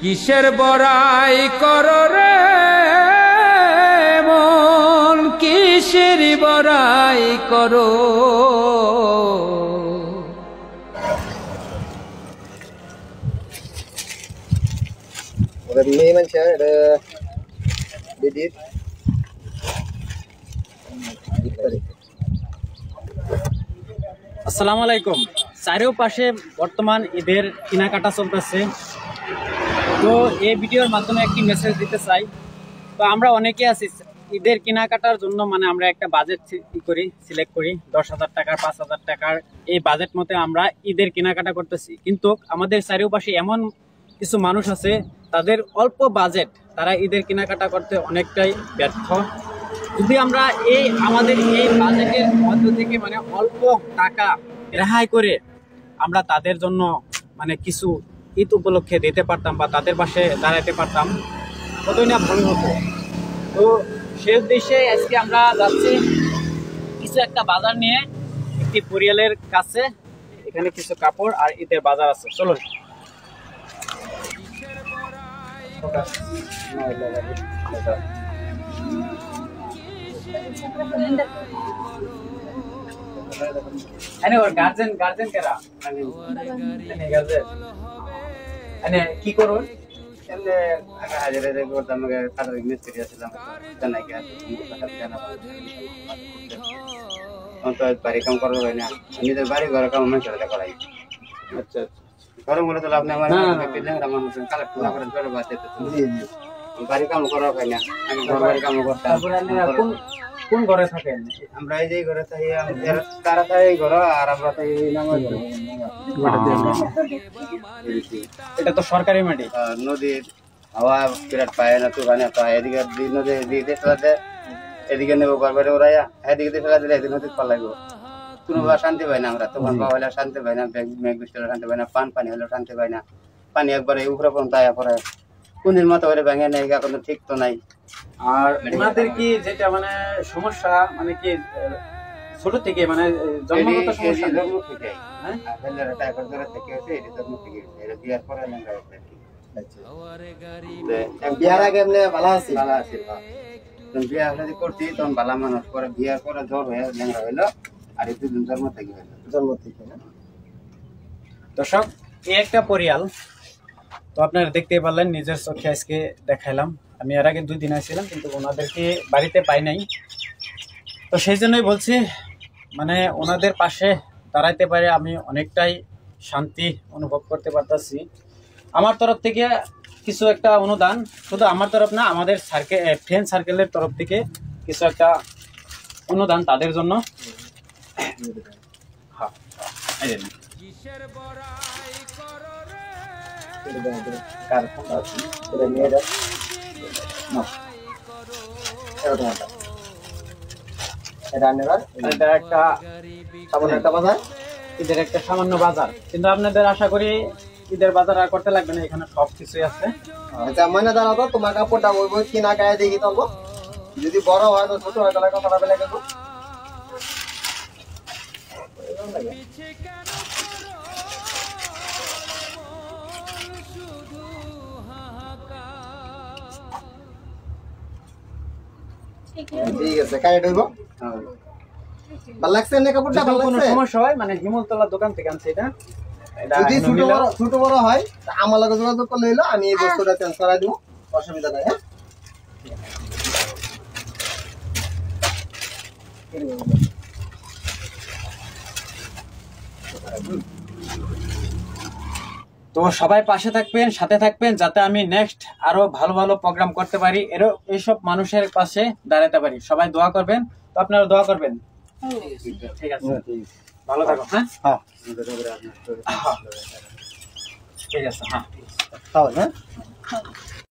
কিসের বড়াই করো রে মন, কিসের বড়াই করো। মেয়ে মানুষ দিদির আসসালামু আলাইকুম। চারিপাশে বর্তমান ঈদের কেনাকাটা চলতেছে, তো এই ভিডিওর মাধ্যমে একটি মেসেজ দিতে চাই। তো আমরা অনেকে আছি ঈদের কেনাকাটার জন্য, মানে আমরা একটা বাজেট সিলেক্ট করি 10,000 টাকার 5,000 টাকার, এই বাজেট মতে আমরা ঈদের কেনাকাটা করতেছি। কিন্তু আমাদের চারিপাশে এমন কিছু মানুষ আছে, তাদের অল্প বাজেট, তারা ঈদের কেনাকাটা করতে অনেকটাই ব্যর্থ। যদি আমরা আমাদের এই বাজেটের মধ্য থেকে মানে অল্প টাকা রেহাই করে আমরা তাদের জন্য মানে কিছু ঈদ উপলক্ষে দিতে পারতাম বা তাদের পাশে দাঁড়াতে পারতাম, কতই না ভালো হতো। তো সে উদ্দেশ্যে আজকে আমরা যাচ্ছি কিছু একটা বাজার নিয়ে একটি পরিয়ালের কাছে। এখানে কিছু কাপড় আর ঈদের বাজার আছে, চলুন। গার্জেন কেরা কি করুন মিস্ত্রি আসলাম বাড়ি কাম করবো হয় না, নিজের বাড়ি ঘরে কাম মানুষ করাই। আচ্ছা ঘরে মনে তো লাভ নেই, আমার কালেক্ট না করে ঘরে বাদ বাড়ি কাম করা হয় না। আমি বাড়ি কাম করতাম। কোন ঘরে থাকেন? আমরা এই যে ঘরে থাকি, তারা থাকে এই ঘর আর আমরা থাকি নামাজ ঘরে। এটা তো সরকারি মাটি, নদীর হাওয়া বিরাট পায় না, তুফানে পায়। এদিকে নদী এদিকে ফেলাতে, এদিকে নেবো বারবারে ওরাইয়া, এদিকে ফেলা দিলে এদিকে নদীর পাল লাগবো। কোনো শান্তি পাই না আমরা, তুফান পাওয়া হলে শান্তি পাই না, মেঘ বৃষ্টি হলে শান্তি পাই না, পানি হলে শান্তি পাই না। পানি একবারে উপরে পর্যন্ত আয়া পড়ে, কোনদিন মতো করে ভেঙে নেই, এখন তো ঠিক তো নাই। আর ওনাদের কি যেটা মানে সমস্যা, মানে কি ছোট থেকে মানে জন্মগত সমস্যা? জন্ম থেকে বিয়ার পরে বিয়ার আগে এমনি ভালো আছি, ভালো আছি। বিয়া যদি করছি তখন ভালো মানুষ, পরে বিয়ার পরে জ্বর হয়ে ল্যাংরা হইলো, আর এই দুদিন জন্ম থেকে হইলো। জন্ম থেকে না দর্শক, এই একটা পরিয়াল তো আপনারা দেখতেই পারলেন, নিজের চোখে আজকে দেখাইলাম। আমি এর আগে 2 দিন আসছিলাম, কিন্তু ওনাদেরকে বাড়িতে পাই নাই। তো সেই জন্যই বলছি, মানে ওনাদের পাশে দাঁড়াইতে পারে আমি অনেকটাই শান্তি অনুভব করতে পারতেছি। আমার তরফ থেকে কিছু একটা অনুদান, শুধু আমার তরফ না, আমাদের ফ্রেন্ড সার্কেলের তরফ থেকে কিছু একটা অনুদান তাদের জন্য। হ্যাঁ, এটা একটা বাজার, ঈদের একটা সামান্য বাজার, কিন্তু আপনাদের আশা করি ঈদের বাজার আর করতে লাগবে না, এখানে সব কিছুই আছে। আচ্ছা মানে দাঁড়াবো, তোমার কাপড়টা ওই বই কিনা গায়ে দেখি তলবো, যদি বড় হয় তো ছোট হয় তাহলে কথা বেলা কিন্তু। ঠিক আছে, কারে ঢুকবো? ভালো লাগছে না কাপড়টা? ভালো কোনো লাগছে? সমস্যা হয় মানে হিমলতলার দোকান থেকে আনছি এটা। যদি ছোট বড় হয় আমার লগে যোগাযোগ করলে হইলো, আমি এই বস্তুটা চেঞ্জ করাই দিব, অসুবিধা নাই। হ্যাঁ, তো সবাই পাশে থাকবেন, সাথে থাকবেন, যাতে আমি নেক্সট আরো ভালো ভালো প্রোগ্রাম করতে পারি, এইসব মানুষের পাশে দাঁড়াতে পারি। সবাই দোয়া করবেন, তো আপনারা দোয়া করবেন। ঠিক আছে, ভালো থাকো। হ্যাঁ ঠিক আছে, হ্যাঁ।